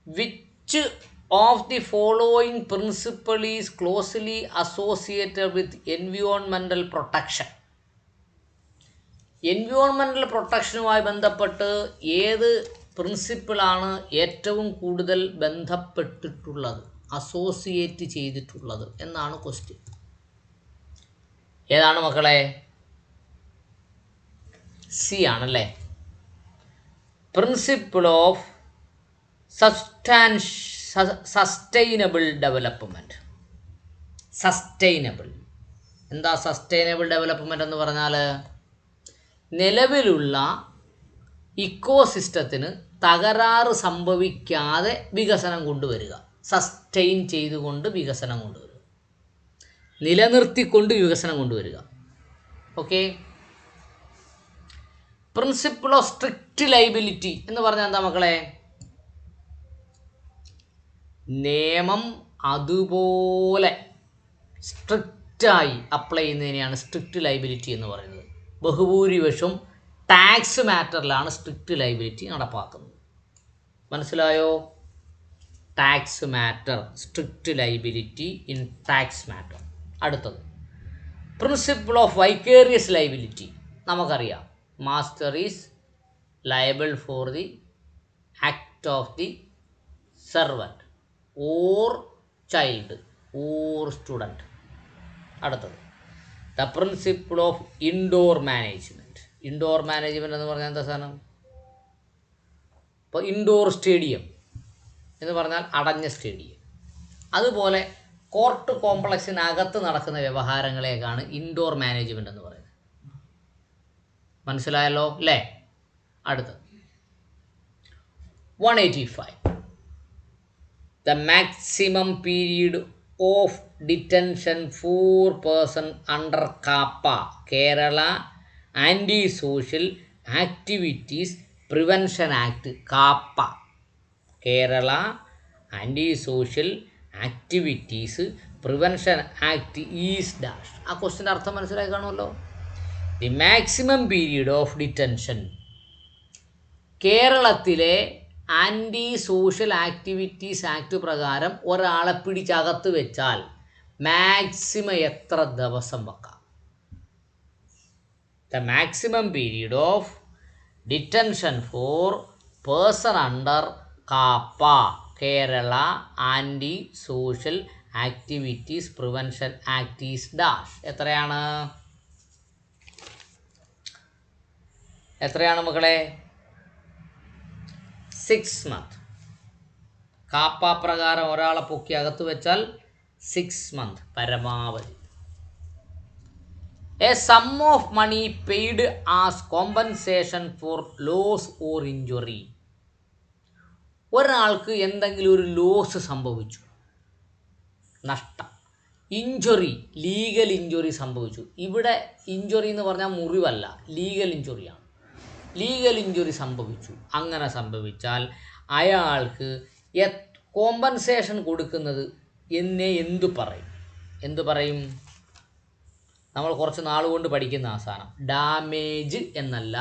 Which of the following principle is closely associated with environmental protection? എൻവയോൺമെൻ്റൽ പ്രൊട്ടക്ഷനുമായി ബന്ധപ്പെട്ട് ഏത് പ്രിൻസിപ്പിളാണ് ഏറ്റവും കൂടുതൽ ബന്ധപ്പെട്ടിട്ടുള്ളത്, അസോസിയേറ്റ് ചെയ്തിട്ടുള്ളത് എന്നാണ് ക്വസ്റ്റ്യൻ. ഏതാണ് മക്കളെ? സി ആണല്ലേ. Principle of sustainable development. Sustainable എന്താ സസ്റ്റൈനബിൾ ഡെവലപ്മെൻറ്റ് എന്ന് പറഞ്ഞാൽ? നിലവിലുള്ള ഇക്കോസിസ്റ്റത്തിന് തകരാറ് സംഭവിക്കാതെ വികസനം കൊണ്ടുവരിക. സസ്റ്റെയിൻ ചെയ്തുകൊണ്ട് വികസനം കൊണ്ടുവരിക, നിലനിർത്തിക്കൊണ്ട് വികസനം കൊണ്ടുവരിക. Okay. Principle of strict liability എന്ന് പറഞ്ഞാൽ എന്താ മക്കളെ? നിയമം അതുപോലെ സ്ട്രിക്റ്റായി അപ്ലൈ ചെയ്യുന്നതിനെയാണ് സ്ട്രിക്റ്റ് ലൈബിലിറ്റി എന്ന് പറയുന്നത്. ബഹുഭൂരിപക്ഷം ടാക്സ് മാറ്ററിലാണ് സ്ട്രിക്റ്റ് ലൈബിലിറ്റി നടപ്പാക്കുന്നത്. മനസ്സിലായോ? Tax matter, strict liability in tax matter. അടുത്തത് പ്രിൻസിപ്പിൾ ഓഫ് വൈക്കേറിയസ് ലൈബിലിറ്റി. നമുക്കറിയാം, master is liable for the act of the servant or child or student. അടുത്തത് the principle of indoor management. Indoor management എന്ന് പറഞ്ഞാൽ എന്താ സാധനം? ഇപ്പോൾ indoor stadium എന്ന് പറഞ്ഞാൽ അടഞ്ഞ സ്റ്റേഡിയം. അതുപോലെ കോർട്ട് കോംപ്ലക്സിനകത്ത് നടക്കുന്ന വ്യവഹാരങ്ങളെയൊക്കെയാണ് ഇൻഡോർ മാനേജ്മെൻറ്റ് എന്ന് പറയുന്നത്. മനസ്സിലായല്ലോ അല്ലേ? അടുത്ത് 185. The maximum period of detention for person under KAAPA Kerala anti social activities prevention act. KAAPA Kerala anti social activities prevention act is dash. ആ ക്വസ്റ്റിൻ്റെ അർത്ഥം മനസ്സിലായി കാണുമല്ലോ. The maximum period of detention കേരളത്തിലെ ആൻറ്റി സോഷ്യൽ ആക്ടിവിറ്റീസ് ആക്ട് പ്രകാരം ഒരാളെ പിടിച്ചകത്ത് വെച്ചാൽ മാക്സിമം എത്ര ദിവസം വെക്കാം? The maximum period of detention for person under KAAPA Kerala anti social activities prevention act is dash. എത്രയാണ് മക്കളെ? 6 months. കാപ്പ പ്രകാരം ഒരാളെ പൊക്കി അകത്ത് വെച്ചാൽ 6 months പരമാവധി. A sum of money paid as compensation for loss or injury. ഒരാൾക്ക് എന്തെങ്കിലും ഒരു ലോസ് സംഭവിച്ചു, നഷ്ടം. ഇഞ്ചുറി, ലീഗൽ ഇഞ്ചുറി സംഭവിച്ചു. ഇവിടെ ഇഞ്ചുറി എന്ന് പറഞ്ഞാൽ മുറിവല്ല, ലീഗൽ ഇഞ്ചുറിയാണ്. ലീഗൽ ഇഞ്ചുറി സംഭവിച്ചു. അങ്ങനെ സംഭവിച്ചാൽ അയാൾക്ക് കോമ്പൻസേഷൻ കൊടുക്കുന്നത് എന്തു പറയും? നമ്മൾ കുറച്ച് നാളുകൊണ്ട് പഠിക്കുന്ന ആ സാധനം ഡാമേജ് എന്നല്ല,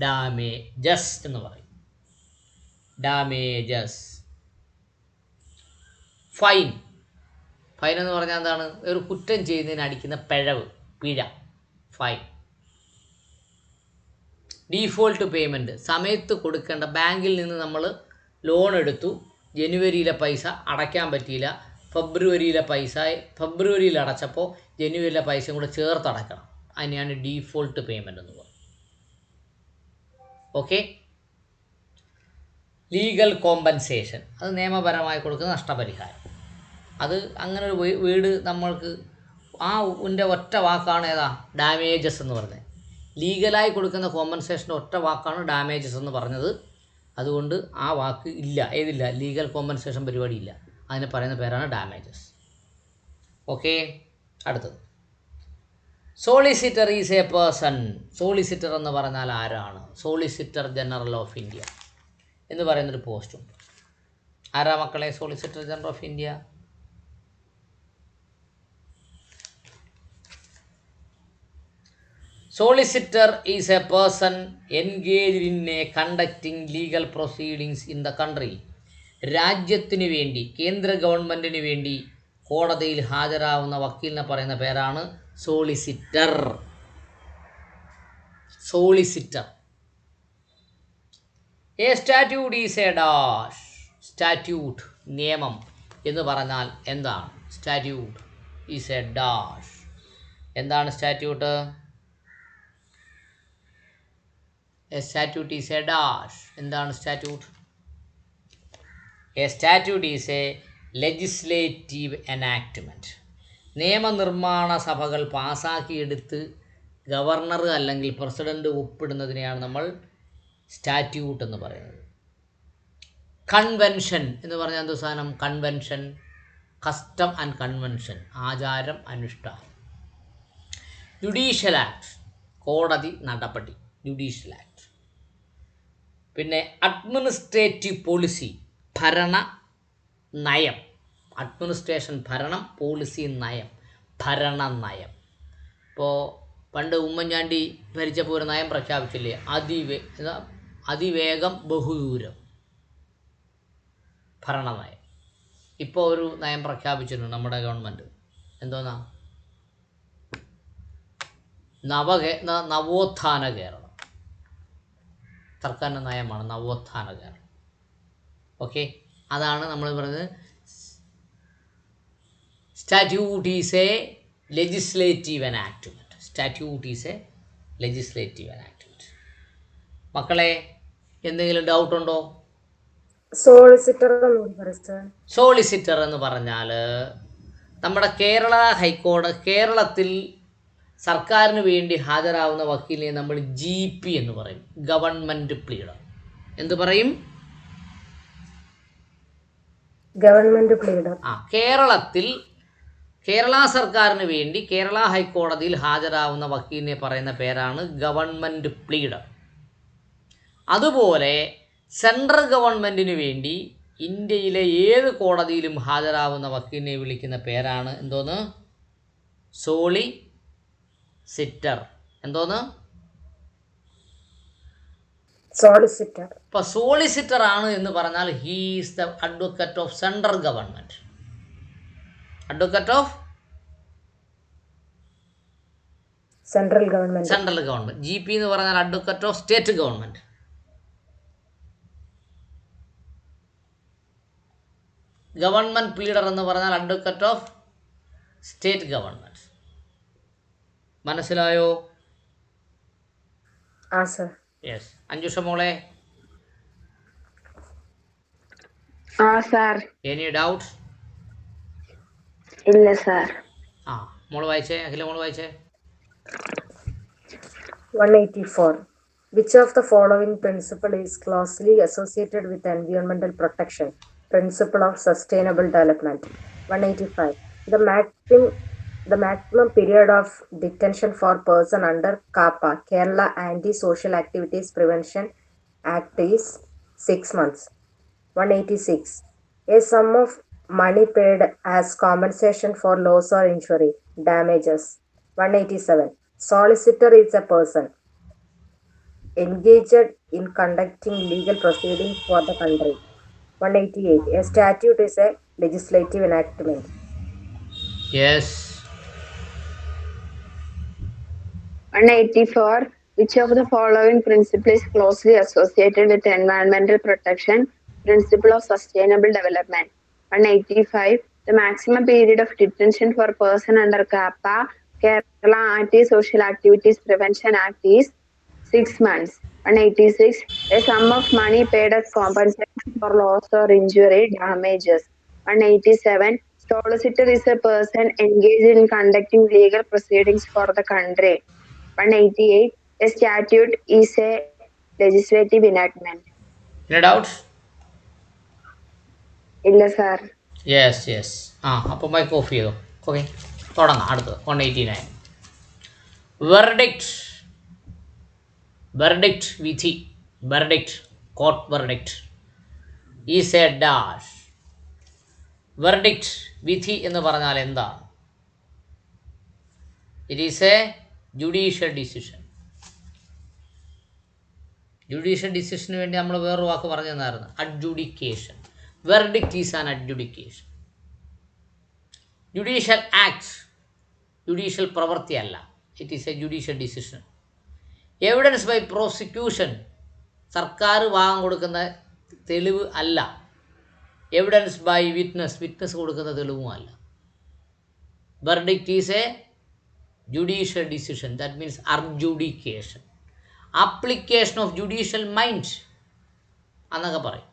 ഡാമേജസ് എന്ന് പറയും. ഡാമേജസ്. ഫൈൻ എന്ന് പറഞ്ഞാൽ എന്താണ്? ഒരു കുറ്റം ചെയ്യുന്നതിന് അടിക്കുന്ന പിഴ, ഫൈൻ. ഡീഫോൾട്ട് പേയ്മെൻറ്റ്, സമയത്ത് കൊടുക്കേണ്ട. ബാങ്കിൽ നിന്ന് നമ്മൾ ലോൺ എടുത്തു, ജനുവരിയിലെ പൈസ അടയ്ക്കാൻ പറ്റിയില്ല, ഫെബ്രുവരിയിൽ അടച്ചപ്പോൾ ജനുവരിയിലെ പൈസയും കൂടെ ചേർത്ത് അടയ്ക്കണം. അതിനെയാണ് ഡീഫോൾട്ട് പേയ്മെൻറ്റ് എന്ന് പറയുന്നത്. ഓക്കെ. ലീഗൽ കോമ്പൻസേഷൻ, അത് നിയമപരമായി കൊടുക്കുന്ന നഷ്ടപരിഹാരം. അത് അങ്ങനെ ഒരു വീട് നമ്മൾക്ക് ആ ഒറ്റ വാക്കാണ് ഏതാ? ഡാമേജസ് എന്ന് പറഞ്ഞത്. ലീഗലായി കൊടുക്കുന്ന കോമ്പൻസേഷൻ്റെ ഒറ്റ വാക്കാണ് ഡാമേജസ് എന്ന് പറഞ്ഞത്. അതുകൊണ്ട് ആ വാക്ക് ഇല്ല. ഏതില്ല? ലീഗൽ കോമ്പൻസേഷൻ പരിപാടി ഇല്ല. അതിന് പറയുന്ന പേരാണ് ഡാമേജസ്. ഓക്കെ. അടുത്തത് solicitor is A person. Solicitor എന്ന് പറഞ്ഞാൽ ആരാണ്? സോളിസിറ്റർ ജനറൽ ഓഫ് ഇന്ത്യ എന്ന് പറയുന്നൊരു പോസ്റ്റുണ്ട്. ആരാ മക്കളെ solicitor general of India? Solicitor is a person engaged in conducting legal proceedings in the country. രാജ്യത്തിനു വേണ്ടി, കേന്ദ്ര ഗവൺമെൻറ്റിന് വേണ്ടി കോടതിയിൽ ഹാജരാവുന്ന വക്കീലിനെ പറയുന്ന പേരാണ് solicitor. Solicitor. A statute is a dash. Statute, നിയമം എന്ന് പറഞ്ഞാൽ എന്താണ്? Statute is a dash. എന്താണ് statute? A statute is a dash. എന്താണ് statute? A statute is a legislative enactment. നിയമനിർമ്മാണ സഭകൾ പാസ്സാക്കിയെടുത്ത് ഗവർണർ അല്ലെങ്കിൽ പ്രസിഡന്റ് ഒപ്പിടുന്നതിനെയാണ് നമ്മൾ സ്റ്റാറ്റ്യൂട്ട് എന്ന് പറയുന്നത്. കൺവെൻഷൻ എന്ന് പറഞ്ഞാൽ എന്ത് സാധനം? കൺവെൻഷൻ, കസ്റ്റം ആൻഡ് കൺവെൻഷൻ, ആചാരം അനുഷ്ഠാനം. ജുഡീഷ്യൽ ആക്ട്, കോടതി നടപടി, ജുഡീഷ്യൽ ആക്ട്. പിന്നെ അഡ്മിനിസ്ട്രേറ്റീവ് പോളിസി, ഭരണ നയം. അഡ്മിനിസ്ട്രേഷൻ ഭരണം, പോളിസി നയം, ഭരണ നയം. ഇപ്പോൾ പണ്ട് ഉമ്മൻചാണ്ടി ഭരിച്ചപ്പോൾ ഒരു നയം പ്രഖ്യാപിച്ചില്ലേ? അതിവേഗം ബഹുദൂരം, ഭരണനയം. ഇപ്പോൾ ഒരു നയം പ്രഖ്യാപിച്ചിട്ടുണ്ട് നമ്മുടെ ഗവൺമെൻറ്. എന്തോന്നാ? നവോത്ഥാന കേരളം. സർക്കാരിൻ്റെ നയമാണ് നവോത്ഥാന കേരളം. ഓക്കെ, അതാണ് നമ്മൾ പറയുന്നത് statute is a legislative enactment. Statute is a legislative enactment. മക്കളെ, എന്തെങ്കിലും ഡൗട്ടുണ്ടോ? സോളിസിറ്റർ എന്ന് പറഞ്ഞാൽ നമ്മുടെ കേരള ഹൈക്കോടതി, കേരളത്തിൽ സർക്കാരിന് വേണ്ടി ഹാജരാവുന്ന വക്കീലിനെ നമ്മൾ GP എന്ന് പറയും, ഗവൺമെൻറ് പ്ലീഡർ. എന്ത് പറയും? Government pleader. കേരളത്തിൽ കേരള സർക്കാരിന് വേണ്ടി കേരള ഹൈക്കോടതിയിൽ ഹാജരാവുന്ന വക്കീലിനെ പറയുന്ന പേരാണ് ഗവൺമെൻറ് പ്ലീഡർ. അതുപോലെ സെൻട്രൽ ഗവൺമെൻറ്റിന് വേണ്ടി ഇന്ത്യയിലെ ഏത് കോടതിയിലും ഹാജരാവുന്ന വക്കീലിനെ വിളിക്കുന്ന പേരാണ് എന്തോന്ന്? സോളിസിറ്റർ. എന്തോന്ന്? സോളിസിറ്റർ. ഇപ്പോൾ സോളിസിറ്റർ ആണ് എന്ന് പറഞ്ഞാൽ he is the advocate of central government. Advocate of central government. GP എന്ന് പറഞ്ഞാൽ advocate of state government. Government pleader എന്ന് പറഞ്ഞാൽ അഡ്വക്കറ്റ് ഓഫ് സ്റ്റേറ്റ് ഗവൺമെൻറ്. മനസ്സിലായോ? യെസ്. അഞ്ജുഷ മോളെ, എനി ഡൗട്ട്? ഇല്ല സാർ. മോള് വായിച്ചേ, അഖില മോള് വായിച്ചേ. 184. Which of the following principle is closely associated with environmental protection? Principle of sustainable development. 185. The maximum period of detention for person under CAPA, Kerala Anti-Social Activities Prevention Act is 6 months. 186. A sum of money paid as compensation for loss or injury, damages. 187. Solicitor is a person engaged in conducting legal proceedings for the country. 188. A statute is a legislative enactment. Yes. 184. Which of the following principle is closely associated with environmental protection? Principle of sustainable development. 185. The maximum period of detention for a person under CAPA, Kerala Anti-Social Activities Prevention Act is 6 months. 186. A sum of money paid as compensation for loss or injury, damages. 187. Solicitor is a person engaged in conducting legal proceedings for the country. 188. A statute is a legislative enactment. Any doubts? ഇല്ല sir. Yes. അപ്പോൾ mic off ചെയ്തോ. Okay, തുടങ്ങാം. അടുത്തത് 189. Verdict വിധി. Verdict, court verdict is a dash. Verdict, വിധി എന്ന് പറഞ്ഞാൽ എന്താണ്? It is a judicial decision. Judicial ഡിസിഷന് വേണ്ടി നമ്മൾ വേറൊരു വാക്ക് പറഞ്ഞു തന്നായിരുന്നു, adjudication. Verdict is an adjudication. Judicial acts, judicial പ്രവൃത്തി അല്ല. It is a judicial decision. Evidence by prosecution, സർക്കാർ ഭാഗം കൊടുക്കുന്ന തെളിവ് അല്ല. എവിഡൻസ് ബൈ വിറ്റ്നസ് കൊടുക്കുന്ന തെളിവുമല്ല. Verdict is a judicial decision, that means adjudication, application of judicial mind എന്നൊക്കെ പറയും.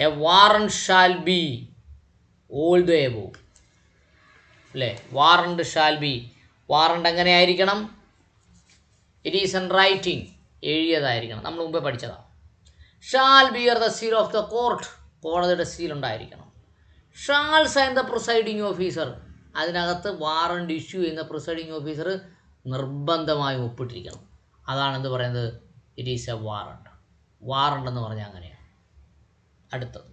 A warrant shall be all the above അല്ലേ. വാറണ്ട് ഷാൽ ബി, വാറണ്ട് എങ്ങനെയായിരിക്കണം? ഇറ്റ് ഈസ് ഇൻ റൈറ്റിംഗ്, എഴുതിയതായിരിക്കണം. നമ്മൾ മുമ്പേ പഠിച്ചതാണ്. Shall bear the seal of the court, കോടതിയുടെ seal ഉണ്ടായിരിക്കണം. Shall sign the presiding officer, അതിനകത്ത് വാറണ്ട് ഇഷ്യൂ ചെയ്യുന്ന പ്രിസൈഡിങ് ഓഫീസർ നിർബന്ധമായും ഒപ്പിട്ടിരിക്കണം. അതാണെന്ത് പറയുന്നത്? It is a warrant. Warrant എന്ന് പറഞ്ഞാൽ അങ്ങനെയാണ്. അടുത്തത്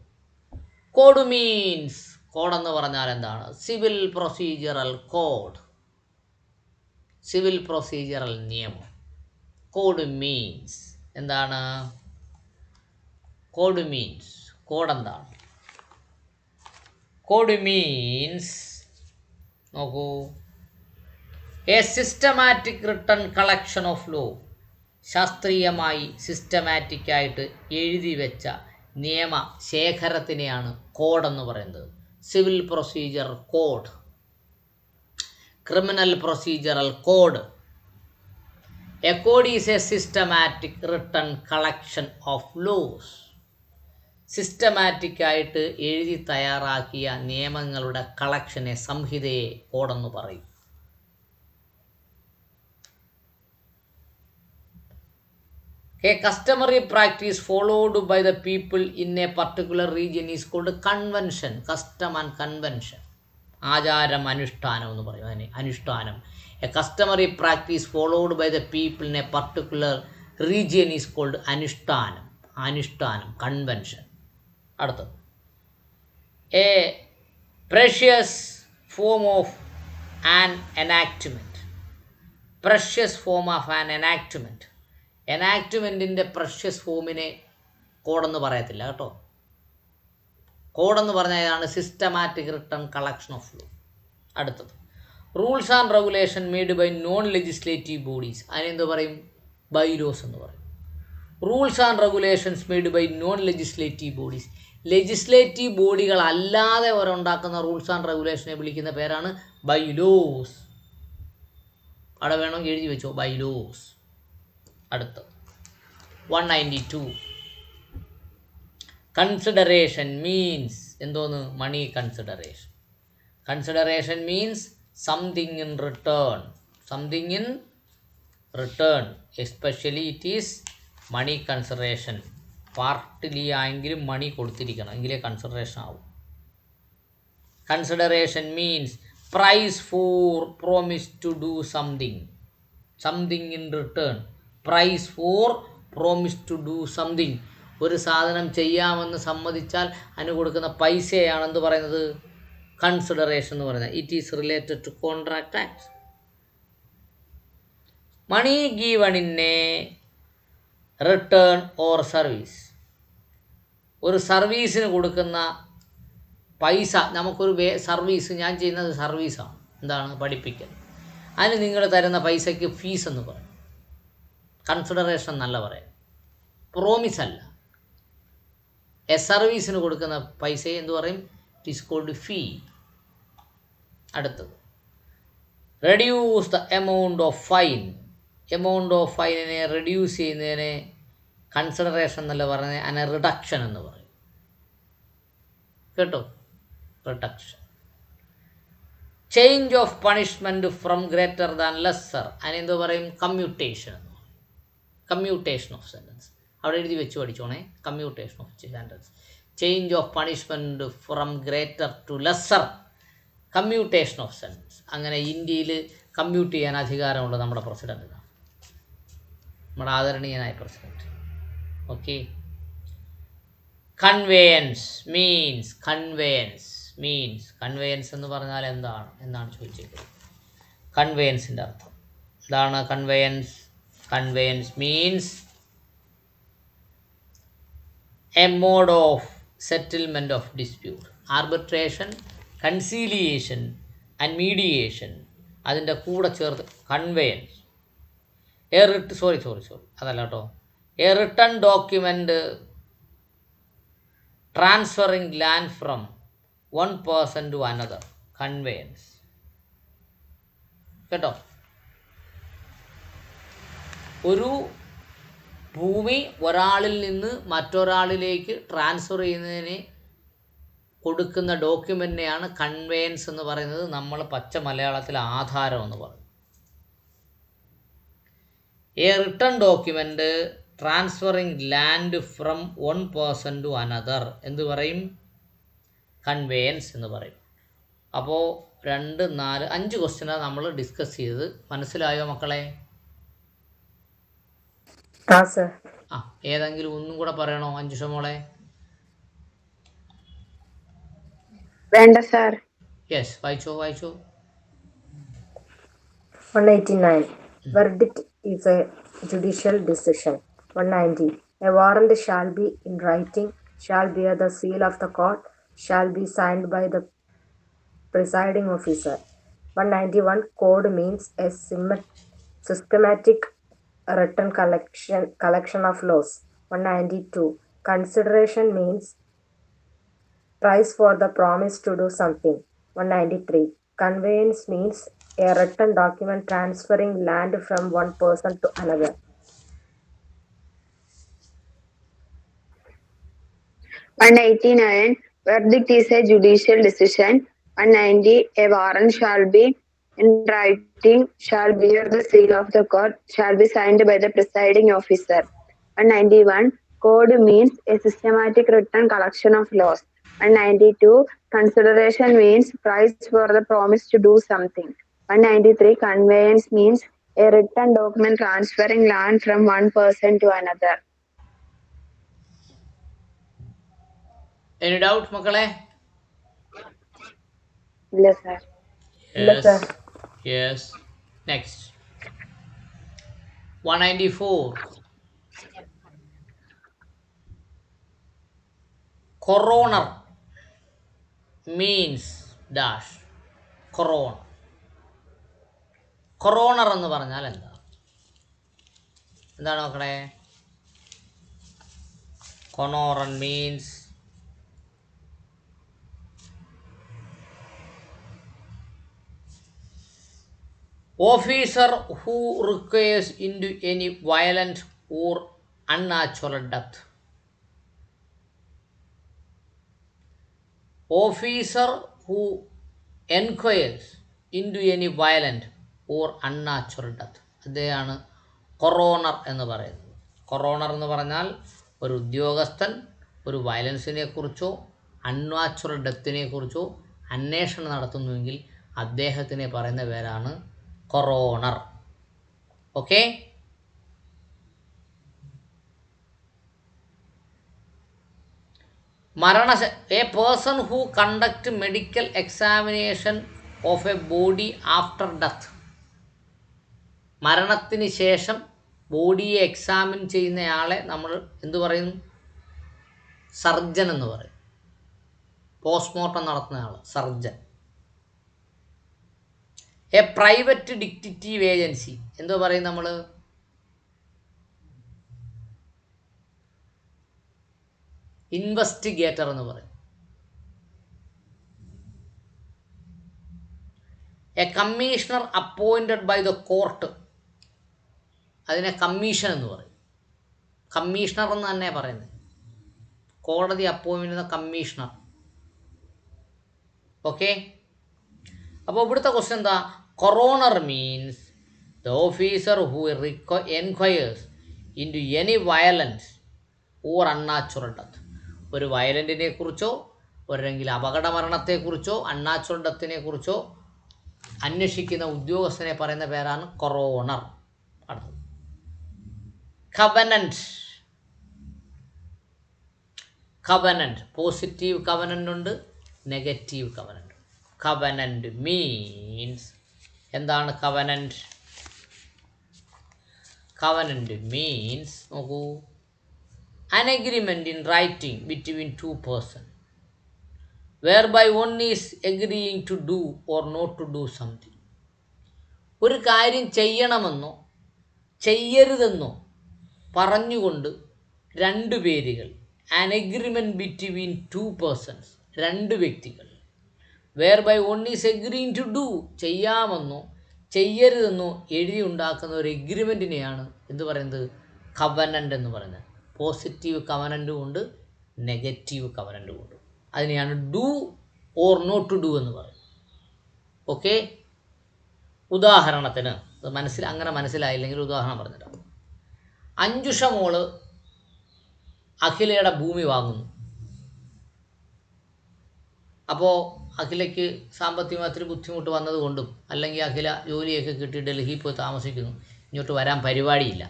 കോഡ് മീൻസ്. കോഡെന്ന് പറഞ്ഞാൽ എന്താണ്? Civil procedural code, civil procedural നിയമം. കോഡ് മീൻസ് എന്താണ്? കോഡ് മീൻസ്, കോഡ് എന്താണ്? കോഡ് മീൻസ് നോക്കൂ, a systematic written collection of law, ശാസ്ത്രീയമായി സിസ്റ്റമാറ്റിക്കായിട്ട് എഴുതി വെച്ച നിയമ ശേഖരത്തിനെയാണ് കോഡെന്ന് പറയുന്നത്. Civil procedure code, criminal procedural code. A code is a systematic written collection of laws, സിസ്റ്റമാറ്റിക്കായിട്ട് എഴുതി തയ്യാറാക്കിയ നിയമങ്ങളുടെ കളക്ഷനെ, സംഹിതയെ കോഡെന്ന് പറയും. A customary practice followed by the people in a particular region is called convention. Custom and convention. ആചാരം, അനുഷ്ഠാനം എന്ന് പറയും അതിന്. അനുഷ്ഠാനം. A customary practice followed by the people in a particular region is called അനുഷ്ഠാനം. അനുഷ്ഠാനം, convention. അടുത്തത് a precious form of an enactment. Precious form of an enactment. എനാക്ട്മെൻറ്റിൻ്റെ പ്രഷ്യസ് ഫോമിനെ കോഡെന്ന് പറയത്തില്ല കേട്ടോ. കോഡെന്ന് പറഞ്ഞാൽ ഇതാണ് systematic written collection of law. അടുത്തത് rules and regulation made by non legislative bodies. അതിനെന്ത് പറയും? ബൈലോസ് എന്ന് പറയും. Rules and regulations made by non legislative bodies. Legislative ബോഡികൾ അല്ലാതെ അവരുണ്ടാക്കുന്ന റൂൾസ് ആൻഡ് റെഗുലേഷനെ വിളിക്കുന്ന പേരാണ് ബൈലോസ്. അവിടെ വേണമെങ്കിൽ എഴുതി വെച്ചോ, ബൈലോസ്. അടുത്ത 192 കൺസിഡറേഷൻ മീൻസ് എന്തോന്ന്? Money consideration. Consideration means something in return. Something in return, especially it is money consideration. Partly ആയെങ്കിലും മണി കൊടുത്തിരിക്കണം, എങ്കിലേ കൺസിഡറേഷൻ ആവും. Consideration means price for promise to do something. Something in return, price for promise to do something. ഒരു സാധനം ചെയ്യാമെന്ന് സമ്മതിച്ചാൽ അതിന് കൊടുക്കുന്ന പൈസയാണെന്ന് പറയുന്നത് കൺസിഡറേഷൻ എന്ന് പറയുന്നത്. It is related to contract act. Money given in a return or service. ഒരു സർവീസിന് കൊടുക്കുന്ന പൈസ, നമുക്കൊരു സർവീസ്, ഞാൻ ചെയ്യുന്നത് സർവീസാണ്, എന്താണ്? പഠിപ്പിക്കൽ. അതിന് നിങ്ങൾ തരുന്ന പൈസയ്ക്ക് ഫീസ് എന്ന് പറയും. കൺസിഡറേഷൻ എന്നല്ല പറയാം, പ്രോമിസ് അല്ല. എ സർവീസിന് കൊടുക്കുന്ന പൈസയെ എന്ത് പറയും? It is called fee. അടുത്തത് reduce the amount of fine. Amount of ഫൈനിനെ റെഡ്യൂസ് ചെയ്യുന്നതിനെ കൺസിഡറേഷൻ എന്നല്ല പറയുന്നത്, അതിനെ റിഡക്ഷൻ എന്ന് പറയും. കേട്ടോ, reduction. Change of punishment from greater than lesser, അതിനെന്തോ പറയും? കമ്മ്യൂട്ടേഷൻ എന്ന് പറയും. കമ്മ്യൂട്ടേഷൻ ഓഫ് സെൻറ്റൻസ് അവിടെ എഴുതി വെച്ച് പഠിച്ചോണേ. Commutation of sentence, change of punishment from greater to lesser, commutation of sentence. അങ്ങനെ ഇന്ത്യയിൽ കമ്മ്യൂട്ട് ചെയ്യാൻ അധികാരമുള്ള നമ്മുടെ പ്രസിഡൻറ്റിനാണ്, നമ്മുടെ ആദരണീയനായ president. Okay. Conveyance means, conveyance means, conveyance എന്ന് പറഞ്ഞാൽ എന്നാണ് ചോദിച്ചിരിക്കുന്നത്. കൺവേയൻസിൻ്റെ അർത്ഥം എന്താണ്? Conveyance, conveyance means a mode of settlement of dispute. Arbitration, conciliation and mediation, അതിൻ്റെ കൂടെ ചേർത്ത് കൺവേയൻസ്. സോറി അതല്ല കേട്ടോ. A written document transferring land from one person to another, conveyance. കേട്ടോ, ഒരു ഭൂമി ഒരാളിൽ നിന്ന് മറ്റൊരാളിലേക്ക് ട്രാൻസ്ഫർ ചെയ്യുന്നതിന് കൊടുക്കുന്ന ഡോക്യുമെൻറ്റിനെയാണ് കൺവേയൻസ് എന്ന് പറയുന്നത്. നമ്മൾ പച്ച മലയാളത്തിൽ ആധാരം എന്ന് പറയും. A written document transferring land from one person to another എന്ത് പറയും? കൺവേയൻസ് എന്ന് പറയും. അപ്പോൾ 2, 4, 5 ക്വസ്റ്റ്യനാണ് നമ്മൾ ഡിസ്കസ് ചെയ്തത്. മനസ്സിലായോ മക്കളെ? ഏതെങ്കിലും ഒന്നും കൂടെ പറയണോ അഞ്ജുഷ മോളെ? വേണ്ട സാർ. യെസ്, വായിച്ചോ. 189. Verdict is a judicial decision. 190. A warrant shall be in writing, shall bear the seal of the court, shall be signed by the presiding officer. 191. Code means a systematic written collection of laws. 192. Consideration means price for the promise to do something. 193. Conveyance means a written document transferring land from one person to another. 189. Verdict is a judicial decision. 190. A warrant shall be in writing, shall bear the seal of the court, shall be signed by the presiding officer. 191. Code means a systematic written collection of laws. 192. Consideration means price for the promise to do something. 193. Conveyance means a written document transferring land from one person to another. Any doubt മക്കളെ? ഇല്ല sir. Yes. Next. 194. Coroner means dash. Coroner. Coroner എന്ന് പറഞ്ഞാൽ എന്താണ് മക്കളെ? Coroner means officer who requires into any violent or unnatural death. Officer who enquires into any violent or unnatural death. അദ്ദേഹമാണ് coroner എന്ന് പറയുന്നത്. Coroner എന്ന് പറഞ്ഞാൽ ഒരു ഉദ്യോഗസ്ഥൻ ഒരു വയലൻസിനെ കുറിച്ചോ അൺനാച്ചുറൽ ഡെത്തിനെ കുറിച്ചോ അന്വേഷണം നടത്തുന്നുവെങ്കിൽ അദ്ദേഹത്തിനെ പറയുന്ന പേരാണ് coroner. Okay? a person who conduct medical examination of a body after death. മരണത്തിന് ശേഷം ബോഡിയെ എക്സാമിൻ ചെയ്യുന്നയാളെ നമ്മൾ എന്തു പറയും? സർജൻ എന്ന് പറയും. പോസ്റ്റ്മോർട്ടം നടത്തുന്നയാൾ surgeon. A private detective agency എന്തോ പറയും നമ്മൾ? ഇൻവെസ്റ്റിഗേറ്റർ എന്ന് പറയും. A commissioner appointed by the court, അതിനെ കമ്മീഷൻ എന്ന് പറയും. കമ്മീഷണർ എന്ന് തന്നെ പറയുന്നത്. കോടതി അപ്പോയിൻറ്റ് ചെയ്യുന്ന കമ്മീഷണർ. ഓക്കെ? അപ്പോൾ ഇവിടുത്തെ ക്വസ്റ്റ്യൻ എന്താ? Coroner means the officer who enquires into any violence or unnatural death. ഒരു വയലൻറ്റിനെ കുറിച്ചോ അല്ലെങ്കിൽ അപകടമരണത്തെക്കുറിച്ചോ അൺനാച്ചുറൽ ഡെത്തിനെ കുറിച്ചോ അന്വേഷിക്കുന്ന ഉദ്യോഗസ്ഥനെ പറയുന്ന പേരാണ് കൊറോണർ. അടുത്തത് കവനൻറ്റ്. കവനൻറ്റ് പോസിറ്റീവ് കവനൻ്റ് ഉണ്ട്, നെഗറ്റീവ് കവനൻ്റ്. കവനൻറ്റ് മീൻസ് എന്താണ് കവനൻറ്റ്? കവനൻറ്റ് മീൻസ് നോക്കൂ, an agreement in writing between two persons, whereby one is agreeing to do or not to do something. ഒരു കാര്യം ചെയ്യണമെന്നോ ചെയ്യരുതെന്നോ പറഞ്ഞുകൊണ്ട് രണ്ട് പേരുകൾ, an agreement between two persons, രണ്ട് വ്യക്തികൾ, whereby one is agreeing to do, ചെയ്യാമെന്നോ ചെയ്യരുതെന്നോ എഴുതി ഉണ്ടാക്കുന്ന ഒരു എഗ്രിമെൻറ്റിനെയാണ് എന്ത് പറയുന്നത്? കവനൻ്റ് എന്ന് പറയുന്നത്. പോസിറ്റീവ് കവനൻ്റും ഉണ്ട്, നെഗറ്റീവ് കവനൻ്റും ഉണ്ട്. അതിനെയാണ് do or not to do എന്ന് പറയുന്നത്. ഓക്കെ, ഉദാഹരണത്തിന് അങ്ങനെ മനസ്സിലായില്ലെങ്കിൽ ഉദാഹരണം പറഞ്ഞിട്ടാണ്. അഞ്ജുഷ മോള് അഖിലയുടെ ഭൂമി വാങ്ങുന്നു. അപ്പോൾ അഖിലയ്ക്ക് സാമ്പത്തികമായി ഒത്തിരി ബുദ്ധിമുട്ട് വന്നതുകൊണ്ടും അല്ലെങ്കിൽ അഖില ജോലിയൊക്കെ കിട്ടി ഡൽഹിയിൽ പോയി താമസിക്കുന്നു, ഇങ്ങോട്ട് വരാൻ പരിപാടിയില്ല,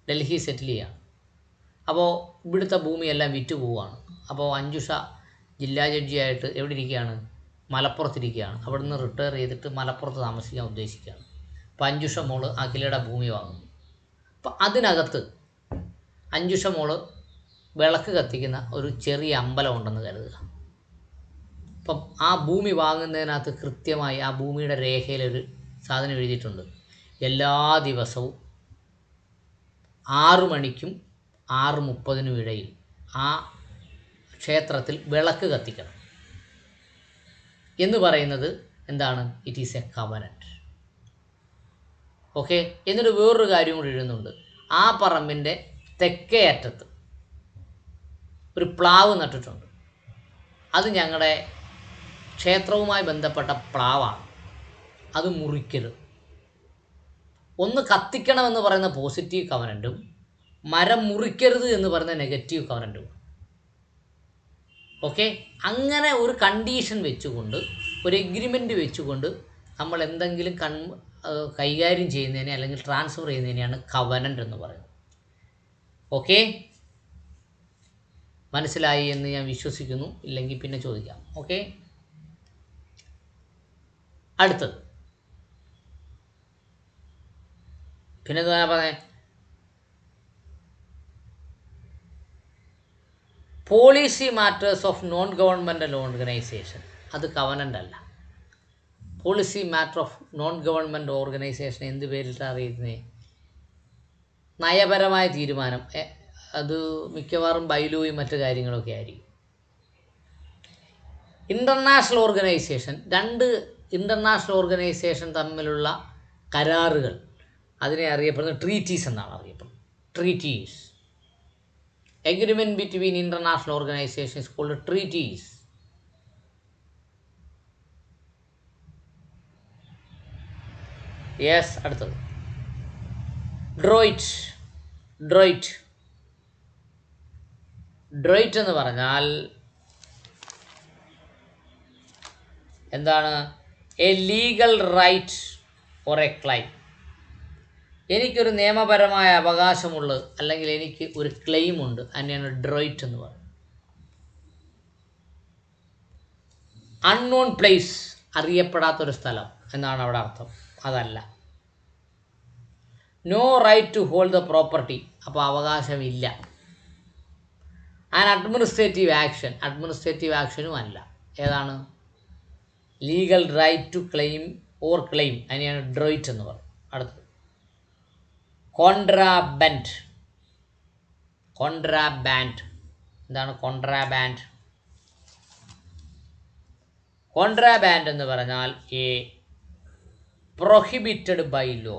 ഡൽഹി സെറ്റിൽ ചെയ്യുകയാണ്. അപ്പോൾ ഇവിടുത്തെ ഭൂമിയെല്ലാം വിറ്റ് പോവുകയാണ്. അപ്പോൾ അഞ്ജുഷ ജില്ലാ ജഡ്ജിയായിട്ട് എവിടെ ഇരിക്കുകയാണ്? മലപ്പുറത്തിരിക്കുകയാണ്. അവിടെ നിന്ന് റിട്ടയർ ചെയ്തിട്ട് മലപ്പുറത്ത് താമസിക്കാൻ ഉദ്ദേശിക്കുകയാണ്. അപ്പോൾ അഞ്ജുഷ മോള് അഖിലയുടെ ഭൂമി വാങ്ങുന്നു. അപ്പോൾ അതിനകത്ത് അഞ്ജുഷ മോള് വിളക്ക് കത്തിക്കുന്ന ഒരു ചെറിയ അമ്പലം ഉണ്ടെന്ന് കരുതുക. അപ്പം ആ ഭൂമി വാങ്ങുന്നതിനകത്ത് കൃത്യമായി ആ ഭൂമിയുടെ രേഖയിലൊരു സാധനം എഴുതിയിട്ടുണ്ട്. എല്ലാ ദിവസവും 6 മണിക്കും 6:30 ഇടയിൽ ആ ക്ഷേത്രത്തിൽ വിളക്ക് കത്തിക്കണം എന്ന് പറയുന്നത് എന്താണ്? It is A covenant. Okay, എന്നിട്ട് വേറൊരു കാര്യം കൂടി എഴുതുന്നുണ്ട്. ആ പറമ്പിൻ്റെ തെക്കേ അറ്റത്ത് ഒരു പ്ലാവ് നട്ടിട്ടുണ്ട്. അത് ഞങ്ങളുടെ ക്ഷേത്രവുമായി ബന്ധപ്പെട്ട പ്ലാവാണ്, അത് മുറിക്കരുത്. ഒന്ന് കത്തിക്കണമെന്ന് പറയുന്ന പോസിറ്റീവ് കവനൻറ്റും മരം മുറിക്കരുത് എന്ന് പറയുന്ന നെഗറ്റീവ് കവനൻറ്റും. ഓക്കെ, അങ്ങനെ ഒരു കണ്ടീഷൻ വെച്ചുകൊണ്ട്, ഒരു എഗ്രിമെൻ്റ് വെച്ചുകൊണ്ട് നമ്മൾ എന്തെങ്കിലും കൈകാര്യം ചെയ്യുന്നതിനെ അല്ലെങ്കിൽ ട്രാൻസ്ഫർ ചെയ്യുന്നതിനെയാണ് കവനൻ്റ് എന്ന് പറയുന്നത്. ഓക്കെ, മനസ്സിലായി എന്ന് ഞാൻ വിശ്വസിക്കുന്നു. ഇല്ലെങ്കിൽ പിന്നെ ചോദിക്കാം. ഓക്കെ, അടുത്തത് പിന്നെ എന്താ പറഞ്ഞത്? Policy matters of non governmental organisation, അത് കവനൻ്റ് അല്ല. Policy matter of non government organisation എന്ത് പേരിട്ടാണ് അറിയുന്നത്? നയപരമായ തീരുമാനം. അത് മിക്കവാറും ബൈലോയും മറ്റു കാര്യങ്ങളൊക്കെ ആയിരിക്കും. ഇൻ്റർനാഷണൽ ഓർഗനൈസേഷൻ, രണ്ട് ഇൻ്റർനാഷണൽ ഓർഗനൈസേഷൻ തമ്മിലുള്ള കരാറുകൾ, അതിനെ അറിയപ്പെടുന്നത് ട്രീറ്റീസ് എന്നാണ് അറിയപ്പെടുന്നത്. Treaties, agreement between international organisation is called treaties. Yes, അടുത്തത് ഡ്രോയിറ്റ്. ഡ്രോയിറ്റ് ഡ്രോയിറ്റ് എന്ന് പറഞ്ഞാൽ എന്താണ്? A legal right or a claim. എനിക്കൊരു നിയമപരമായ അവകാശമുള്ളത് അല്ലെങ്കിൽ എനിക്ക് ഒരു ക്ലെയിം ഉണ്ട്, അതിനെയാണ് ഡ്രോയിറ്റ് എന്ന് പറയുന്നത്. അൺനോൺ പ്ലേസ്, അറിയപ്പെടാത്തൊരു സ്ഥലം എന്നാണ് അവിടെ അർത്ഥം. അതല്ല. No right to hold the property, അപ്പോൾ അവകാശമില്ല. ആൻ അഡ്മിനിസ്ട്രേറ്റീവ് ആക്ഷൻ, അഡ്മിനിസ്ട്രേറ്റീവ് ആക്ഷനും അല്ല. ഏതാണ്? Legal right to claim or claim, അതിനെയാണ് ഡ്രോയിറ്റ് എന്ന് പറയുന്നത്. അടുത്തത് കോൺട്രാബാൻഡ്. കോൺട്രാബാൻഡ് എന്താണ്? കോൺട്രാബാൻഡ് കോൺട്രാബാൻഡ് എന്ന് പറഞ്ഞാൽ എ പ്രൊഹിബിറ്റഡ് ബൈ ലോ,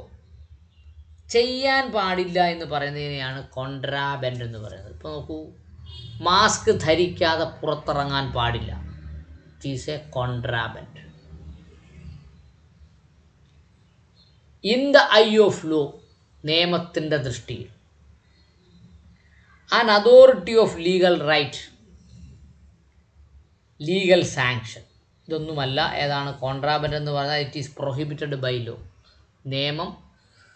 ചെയ്യാൻ പാടില്ല എന്ന് പറയുന്നതിനെയാണ് കോൺട്രാബാൻഡ് എന്ന് പറയുന്നത്. ഇപ്പോൾ നോക്കൂ, മാസ്ക് ധരിക്കാതെ പുറത്തിറങ്ങാൻ പാടില്ല. It is a contraband. In the eye of law, നിയമത്തിൻ്റെ ദൃഷ്ടിയിൽ. An authority of legal right, legal sanction. ഇതൊന്നുമല്ല. ഏതാണ് കോൺട്രാബാൻഡ് എന്ന് പറഞ്ഞാൽ? It is prohibited by law, നിയമം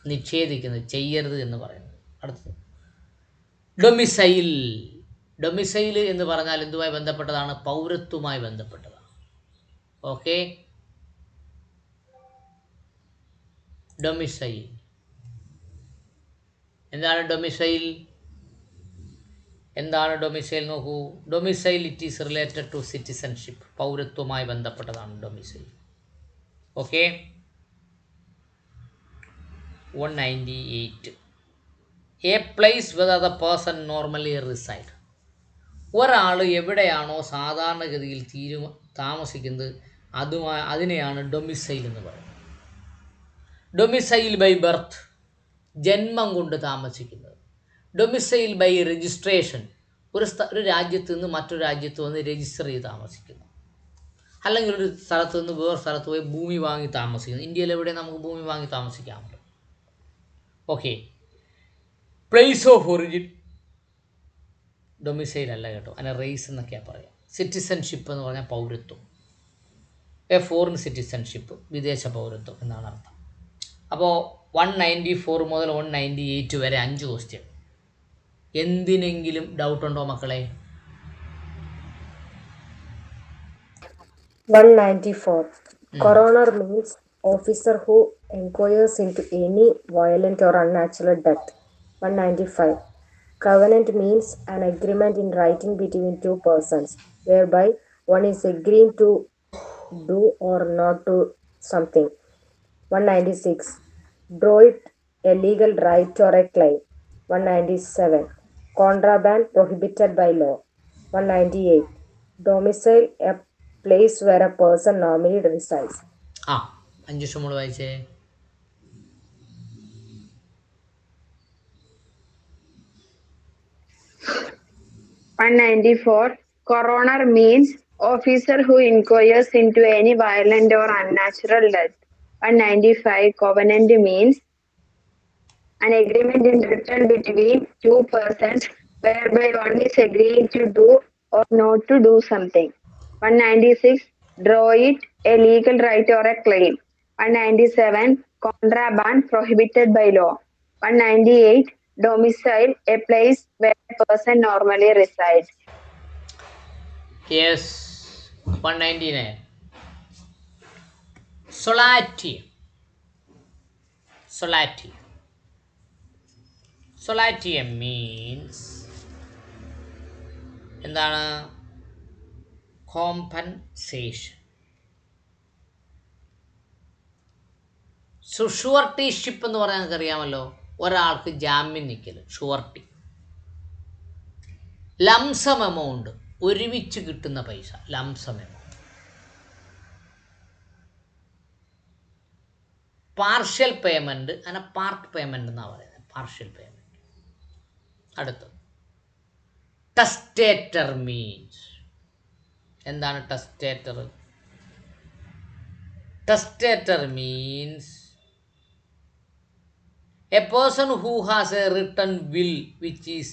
നിഷേധിക്കുന്നത്, ചെയ്യരുത് എന്ന് പറയുന്നത്. അടുത്തത് ഡൊമിസൈൽ. ഡൊമിസൈൽ എന്ന് പറഞ്ഞാൽ എന്തുമായി ബന്ധപ്പെട്ടതാണ്? പൗരത്വവുമായി ബന്ധപ്പെട്ടതാണ്. Okay, domicile. എന്താണ് ഡൊമിസൈൽ? എന്താണ് ഡൊമിസൈൽ നോക്കൂ. Domicile it is related to citizenship. പൗരത്വവുമായി ബന്ധപ്പെട്ടതാണ് domicile. Okay. 198. A place whether the person normally reside. ഒരാൾ എവിടെയാണോ സാധാരണഗതിയിൽ താമസിക്കുന്നത് അതിനെയാണ് ഡൊമിസൈൽ എന്ന് പറയുന്നത്. ഡൊമിസൈൽ ബൈ ബർത്ത്, ജന്മം കൊണ്ട് താമസിക്കുന്നത്. ഡൊമിസൈൽ ബൈ രജിസ്ട്രേഷൻ, ഒരു രാജ്യത്ത് നിന്ന് മറ്റൊരു രാജ്യത്ത് വന്ന് രജിസ്റ്റർ ചെയ്ത് താമസിക്കുന്നു. അല്ലെങ്കിൽ ഒരു സ്ഥലത്ത് നിന്ന് വേറെ സ്ഥലത്ത് പോയി ഭൂമി വാങ്ങി താമസിക്കുന്നു. ഇന്ത്യയിൽ എവിടെ നമുക്ക് ഭൂമി വാങ്ങി താമസിക്കാമല്ലോ. Okay. Place of origin domicile അല്ല കേട്ടോ, അതിനെ റേസ് എന്നൊക്കെയാണ് പറയുക. സിറ്റിസൺഷിപ്പ് എന്ന് പറഞ്ഞാൽ പൗരത്വം. എ ഫോറിൻ സിറ്റിസൺഷിപ്പ്, വിദേശ പൗരത്വം എന്നാണ് അർത്ഥം. അപ്പോൾ 194 മുതൽ 198 വരെ 5 ക്വസ്റ്റ്യൻ. എന്തിനെങ്കിലും ഡൗട്ട് ഉണ്ടോ മക്കളെ? 194. Coroner means officer who inquires into any violent or unnatural death. 195. Covenant means an agreement in writing between two persons, whereby one is agreeing to do or not do something. 196. Draw it a legal right or a claim. 197. Contraband prohibited by law. 198. Domicile, a place where a person normally resides. 5 നമ്മൾ വായിച്ചേ. 194. Coroner means officer who inquires into any violent or unnatural death. 195. Covenant means an agreement in written between two persons whereby one is agreeing to do or not to do something. 196. Draw it, a legal right or a claim. 197. Contraband prohibited by law. 198. Domicile, a place where a person normally resides. Yes. 199. Solatium. Solatium means എന്താണ്? Compensation. ഷുവർട്ടിഷിപ്പ് എന്ന് പറയാൻ നിങ്ങൾക്ക് അറിയാമല്ലോ. ഒരാൾക്ക് ജാമ്യം നിൽക്കൽ, surety. Lump sum amount, ഒരുമിച്ച് കിട്ടുന്ന പൈസ, ലംസം എമൗണ്ട്. പാർഷ്യൽ പേയ്മെൻറ്റ്, അങ്ങനെ പാർട്ട് പേയ്മെൻറ്റ് എന്നാണ് പറയുന്നത്. Partial payment. അടുത്ത് ടെസ്റ്റേറ്റർ മീൻസ് എന്താണ് ടെസ്റ്റേറ്റർ? ടെസ്റ്റേറ്റർ means a person who has a written will which is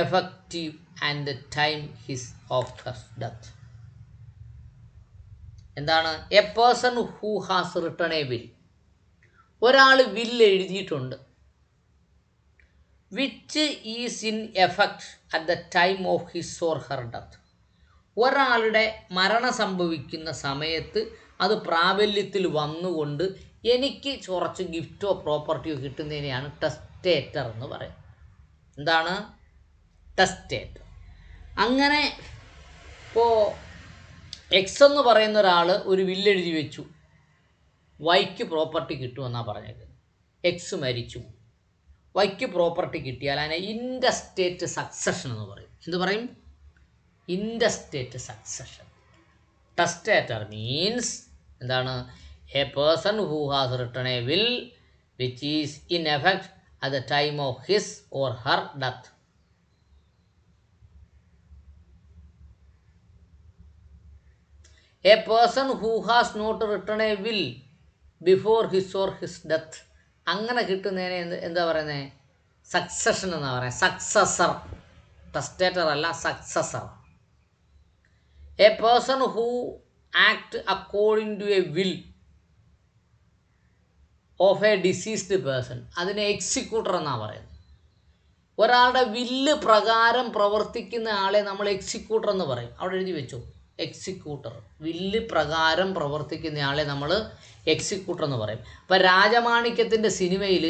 effective at the time of his death. എന്താണ്? A person who has written a will. ഒരാൾ വില്ല് എഴുതിയിട്ടുണ്ട്. Which is in effect at the time of his or her death. ഒരാളുടെ മരണം സംഭവിക്കുന്ന സമയത്ത് അത് പ്രാബല്യത്തിൽ വന്നുകൊണ്ട് എനിക്ക് കുറച്ച് ഗിഫ്റ്റോ പ്രോപ്പർട്ടിയോ കിട്ടുന്നതിനെയാണ് ടെസ്റ്റേറ്റർ എന്ന് പറയുന്നത്. എന്താണ്? ടെസ്റ്റേറ്റർ. അങ്ങനെ ഇപ്പോൾ എക്സ് എന്ന് പറയുന്ന ഒരാൾ ഒരു വില്ലെഴുതി വെച്ചു, വൈക്ക് പ്രോപ്പർട്ടി കിട്ടുമെന്നാണ് പറഞ്ഞത്. എക്സ് മരിച്ചു, വൈക്ക് പ്രോപ്പർട്ടി കിട്ടിയാൽ അതിനെ ഇൻഡസ്റ്റേറ്റ് സക്സഷൻ എന്ന് പറയും. എന്ത് പറയും? Intestate succession. ടെസ്റ്റേറ്റർ മീൻസ് എന്താണ്? A person who has written a will which is in effect at the time of his or her death. A person who has not written a will before his or his death. അങ്ങനെ കിട്ടുന്നതിനെ എന്താ പറയുന്നത്? Succession എന്നാണ് പറയുന്നത്. Successor. Testator അല്ല, successor. A person who act according to a will of a deceased person, അതിനെ executor എന്നാണ് പറയുന്നത്. ഒരാളുടെ വില്ല് പ്രകാരം പ്രവർത്തിക്കുന്ന ആളെ നമ്മൾ എക്സിക്യൂട്ടർ എന്ന് പറയും. അവിടെ എഴുതി വെച്ചു, എക്സിക്യൂട്ടർ. വില്ല് പ്രകാരം പ്രവർത്തിക്കുന്ന ആളെ നമ്മൾ എക്സിക്യൂട്ടർ എന്ന് പറയും. അപ്പോൾ രാജമാണിക്യത്തിൻ്റെ സിനിമയിൽ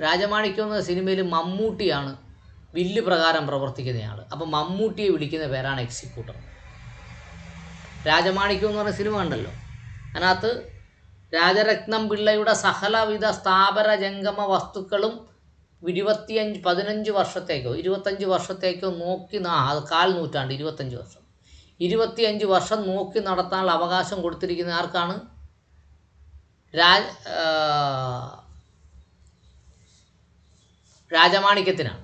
രാജമാണിക്യം എന്ന സിനിമയിൽ മമ്മൂട്ടിയാണ് വില്ല് പ്രകാരം പ്രവർത്തിക്കുന്നയാൾ. അപ്പം മമ്മൂട്ടിയെ വിളിക്കുന്ന പേരാണ് എക്സിക്യൂട്ടർ. രാജമാണിക്യം എന്ന് പറയുന്ന സിനിമ ഉണ്ടല്ലോ, അതിനകത്ത് രാജരത്നം പിള്ളയുടെ സകലവിധ സ്ഥാപന ജംഗമ വസ്തുക്കളും 15 വർഷത്തേക്കോ 25 വർഷത്തേക്കോ നോക്കി അത് 1/4 നൂറ്റാണ്ട് 25 വർഷം നോക്കി നടത്താനുള്ള അവകാശം കൊടുത്തിരിക്കുന്ന ആർക്കാണ്? രാജമാണിക്യത്തിനാണ്.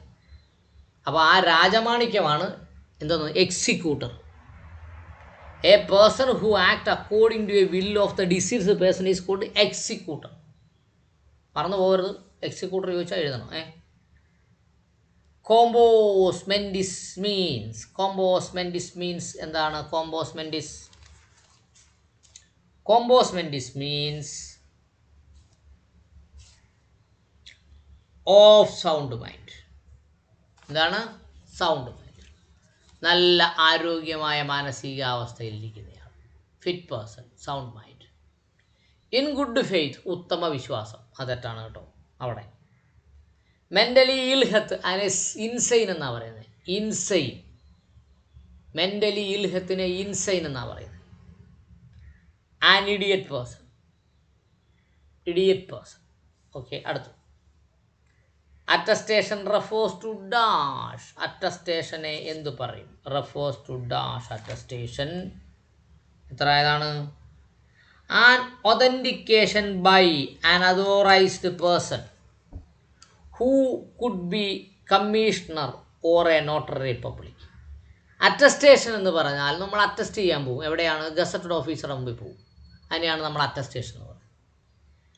അപ്പോൾ ആ രാജമാണിക്യമാണ് എന്തോന്ന്? Executor. A person who act according to a will of the deceased person is called executor. മറന്നു പോകരുത്, എക്സിക്യൂട്ടർ ചോദിച്ചാൽ എഴുതണം. കോമ്പോസ്മെൻറ്റിസ് മീൻസ് എന്താണ്? Compos mentis means of sound mind. എന്താണ്? Sound mind. നല്ല ആരോഗ്യമായ മാനസികാവസ്ഥയിലിരിക്കുന്നയാൾ. Fit person, sound mind. In good faith, ഉത്തമ വിശ്വാസം. അത് തെറ്റാണ് കേട്ടോ അവിടെ. മെൻ്റലി ഇൽ ഹെത്ത്, അതിനെ ഇൻസൈൻ എന്നാണ് പറയുന്നത്. ഇൻസൈൻ. മെൻ്റലി ഇൽ ഹെത്തിനെ ഇൻസൈൻ എന്നാണ് പറയുന്നത്. An idiot person. ഓക്കെ, അടുത്ത്. Attestation refers to dash. അറ്റസ്റ്റേഷനെ എന്തു പറയും? Refers to dash. അറ്റസ്റ്റേഷൻ എത്രയതാണ്? An authentication by an authorised person who could be commissioner or a notary public. Attestation എന്ന് പറഞ്ഞാൽ നമ്മൾ അറ്റസ്റ്റ് ചെയ്യാൻ പോകും. എവിടെയാണ്? ഗസറ്റഡ് ഓഫീസറുടെ മുമ്പിൽ പോകും. അതിനെയാണ് നമ്മൾ അറ്റസ്റ്റേഷൻ എന്ന് പറയുന്നത്.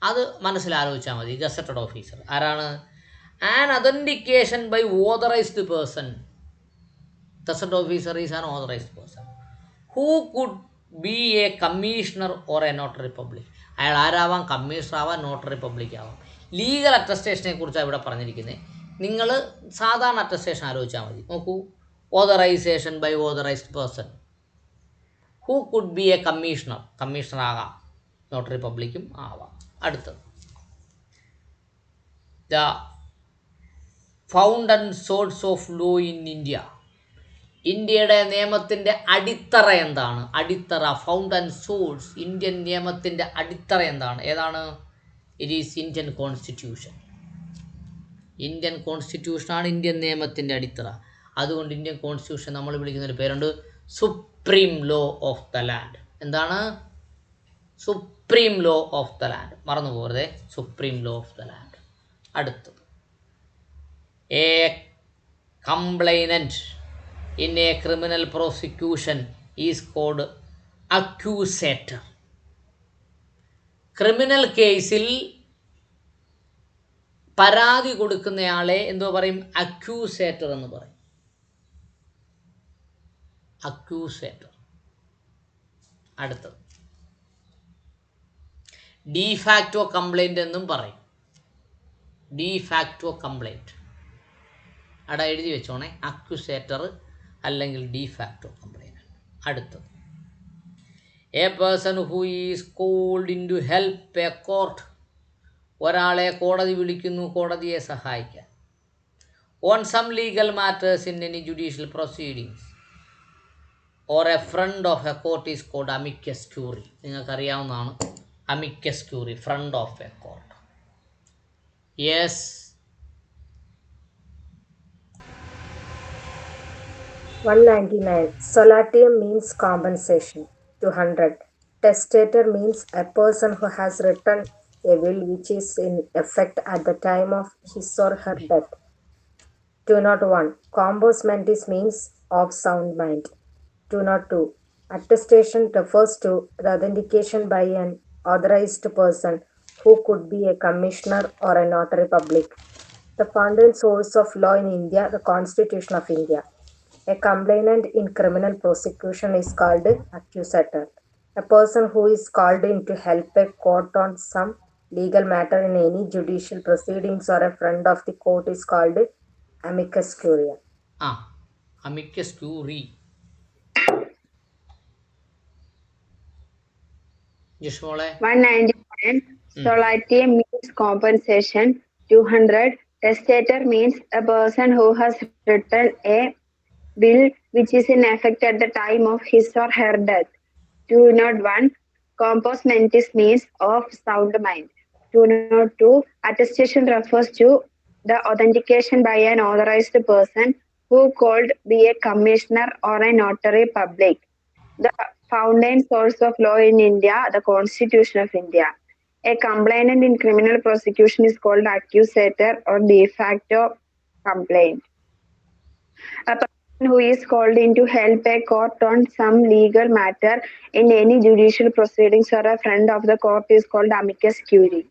അത് മനസ്സിലാലോചിച്ചാൽ മതി. ഗസറ്റഡ് ഓഫീസർ ആരാണ്? An authentication by authorised person. Gazetted officer is an authorised person who could be a commissioner or a notary public. അയാൾ ആരാവാം? കമ്മീഷണർ ആവാം, നോട്ടറി പബ്ലിക് ആവാം. ലീഗൽ അറ്റസ്റ്റേഷനെ കുറിച്ചാണ് ഇവിടെ പറഞ്ഞിരിക്കുന്നത്. നിങ്ങൾ സാധാരണ അറ്റസ്റ്റേഷൻ ആലോചിച്ചാൽ മതി. നോക്കൂ, authorisation by authorised person who could be a commissioner ആകാം, നോട്ടറി പബ്ലിക്കും ആവാം. അടുത്തത്, the fount and source of law in India. ഇന്ത്യയുടെ നിയമത്തിൻ്റെ അടിത്തറ എന്താണ്? അടിത്തറ, ഫൗണ്ട് ആൻഡ് സോഴ്സ്. ഇന്ത്യൻ നിയമത്തിൻ്റെ അടിത്തറ എന്താണ്? ഏതാണ്? It is Indian constitution. Indian കോൺസ്റ്റിറ്റ്യൂഷനാണ് ഇന്ത്യൻ നിയമത്തിൻ്റെ അടിത്തറ. അതുകൊണ്ട് ഇന്ത്യൻ കോൺസ്റ്റിറ്റ്യൂഷൻ നമ്മൾ വിളിക്കുന്നൊരു പേരുണ്ട് supreme law of the land. എന്താണ്? Supreme law of the land. മറന്നു പോകരുതേ, supreme law of the land. അടുത്തത്, a complainant in a criminal prosecution is called accusator. ക്രിമിനൽ കേസിൽ പരാതി കൊടുക്കുന്നയാളെ എന്തോ പറയും? അക്യൂസേറ്റർ എന്ന് പറയും. അക്യൂസേറ്റർ. അടുത്തത്, ഡിഫാക്റ്റോ കംപ്ലൈൻറ്റ് എന്നും പറയും. ഡിഫാക്റ്റോ കംപ്ലൈൻറ്റ് അവിടെ എഴുതി വെച്ചോണേ. അക്യൂസേറ്റർ അല്ലെങ്കിൽ ഡിഫാക്റ്റോ കംപ്ലൈനൻ്റ്. അടുത്തത്, a person who is called in to help a court. ഒരാളെ കോടതി വിളിക്കുന്നു കോടതിയെ സഹായിക്കാൻ. On some legal matters in any judicial proceedings or a friend of a court is called amicus curiae. നിങ്ങൾക്കറിയാവുന്നതാണ് amicus curiae, friend of a court. Yes. 199. Solatium means compensation. 200. Testator means a person who has written a will which is in effect at the time of his or her death. 201. Compos mentis means of sound mind. 202. Attestation refers to the authentication by an authorized person who could be a commissioner or a notary public. The founding source of law in India, the Constitution of India. A complainant in criminal prosecution is called accusator. A person who is called in to help a court on some legal matter in any judicial proceedings or a friend of the court is called amicus curiae. Amicus curiae. Just 199. Solatium means compensation. 200. Testator means a person who has written a will which is in effect at the time of his or her death. 201. Compos mentis means of sound mind. 202. Attestation refers to the authentication by an authorized person who called be a commissioner or a notary public. The founding source of law in India, the Constitution of India. A complainant in criminal prosecution is called accusator or de facto complaint. A person who is called in to help a court on some legal matter in any judicial proceedings or a friend of the court is called amicus curiae.